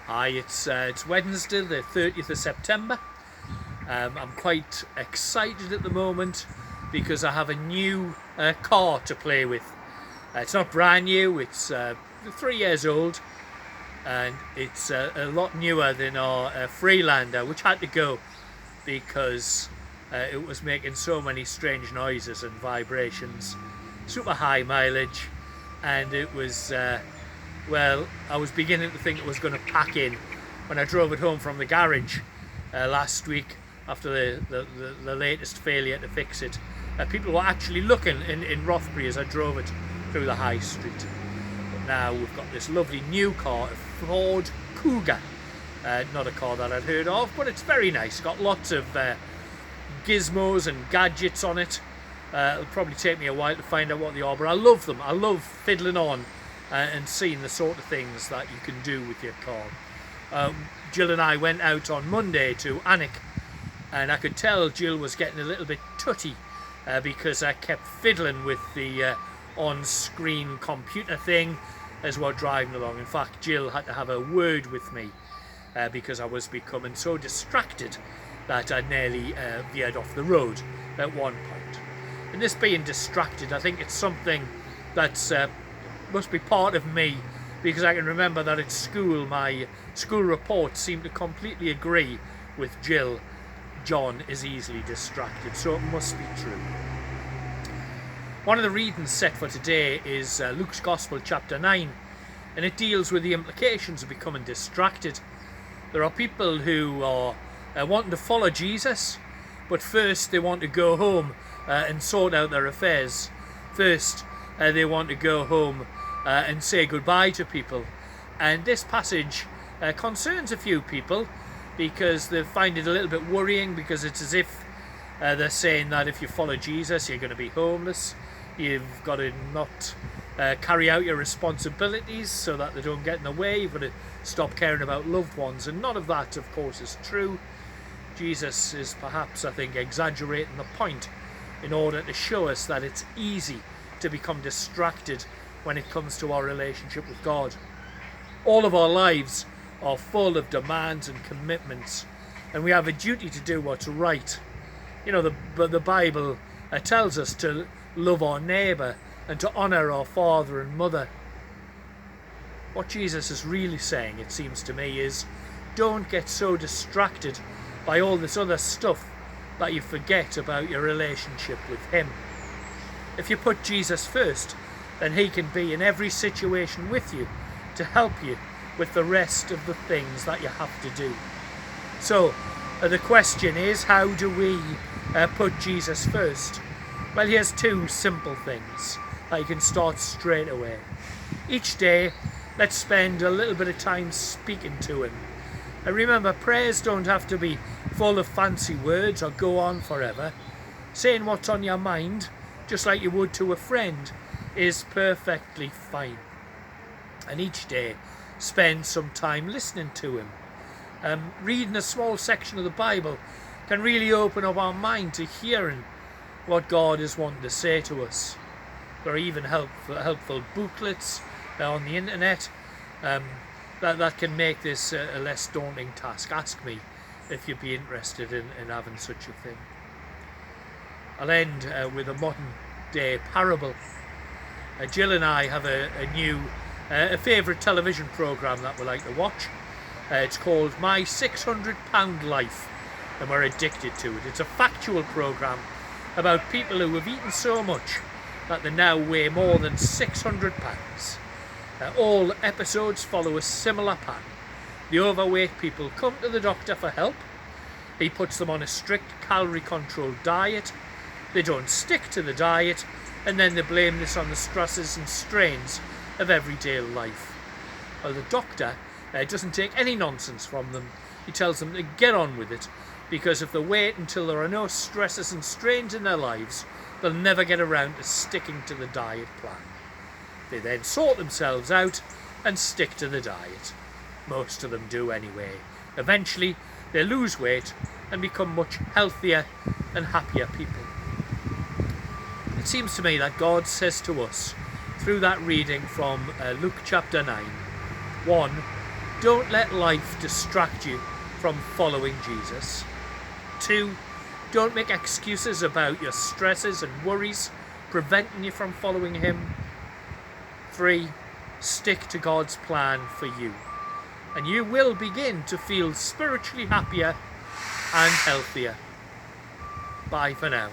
Hi, it's Wednesday, the 30th of September. I'm quite excited at the moment because I have a new car to play with. It's not brand new, it's 3 years old, and it's a lot newer than our Freelander, which had to go because it was making so many strange noises and vibrations, super high mileage, and it was well, I was beginning to think it was going to pack in when I drove it home from the garage last week after the latest failure to fix it. People were actually looking in Rothbury as I drove it through the high street. But now we've got this lovely new car, a Ford Cougar. Not a car that I'd heard of, but it's very nice. Got lots of gizmos and gadgets on it. It'll probably take me a while to find out what they are, but I love them. I love fiddling on and seeing the sort of things that you can do with your car. Jill and I went out on Monday to Alnwick, and I could tell Jill was getting a little bit tutty because I kept fiddling with the on-screen computer thing as we were driving along. In fact, Jill had to have a word with me because I was becoming so distracted that I nearly veered off the road at one point. And this being distracted, I think it's something that's must be part of me, because I can remember that at school my school reports seemed to completely agree with Jill. John is easily distracted, so it must be true. One of the readings set for today is Luke's Gospel chapter 9, and it deals with the implications of becoming distracted. There are people who are wanting to follow Jesus, but first they want to go home and sort out their affairs. First they want to go home and say goodbye to people. And this passage concerns a few people because they find it a little bit worrying, because it's as if they're saying that if you follow Jesus you're going to be homeless, you've got to not carry out your responsibilities so that they don't get in the way, you've got to stop caring about loved ones. And none of that, of course, is true. Jesus is perhaps, I think, exaggerating the point in order to show us that it's easy to become distracted when it comes to our relationship with God. All of our lives are full of demands and commitments, and we have a duty to do what's right. You know, the Bible tells us to love our neighbour and to honour our father and mother. What Jesus is really saying, it seems to me, is don't get so distracted by all this other stuff that you forget about your relationship with him. If you put Jesus first, then he can be in every situation with you to help you with the rest of the things that you have to do. So the question is, how do we put Jesus first? Well, here's two simple things that you can start straight away. Each day, let's spend a little bit of time speaking to him. And remember, prayers don't have to be full of fancy words or go on forever. Saying what's on your mind, just like you would to a friend, is perfectly fine. And each day, spend some time listening to him. Reading a small section of the Bible can really open up our mind to hearing what God is wanting to say to us. There are even helpful booklets on the internet that can make this a less daunting task. Ask me if you'd be interested in having such a thing. I'll end with a modern day parable. Jill and I have a new favourite television programme that we like to watch. It's called My £600 Life, and we're addicted to it. It's a factual programme about people who have eaten so much that they now weigh more than £600. All episodes follow a similar pattern. The overweight people come to the doctor for help. He puts them on a strict calorie-controlled diet. They don't stick to the diet, and then they blame this on the stresses and strains of everyday life. Well, the doctor doesn't take any nonsense from them. He tells them to get on with it, because if they wait until there are no stresses and strains in their lives, they'll never get around to sticking to the diet plan. They then sort themselves out and stick to the diet. Most of them do anyway. Eventually, they lose weight and become much healthier and happier people. It seems to me that God says to us through that reading from Luke chapter 9, 1, don't let life distract you from following Jesus. 2, don't make excuses about your stresses and worries preventing you from following him. 3, stick to God's plan for you, and you will begin to feel spiritually happier and healthier. Bye for now.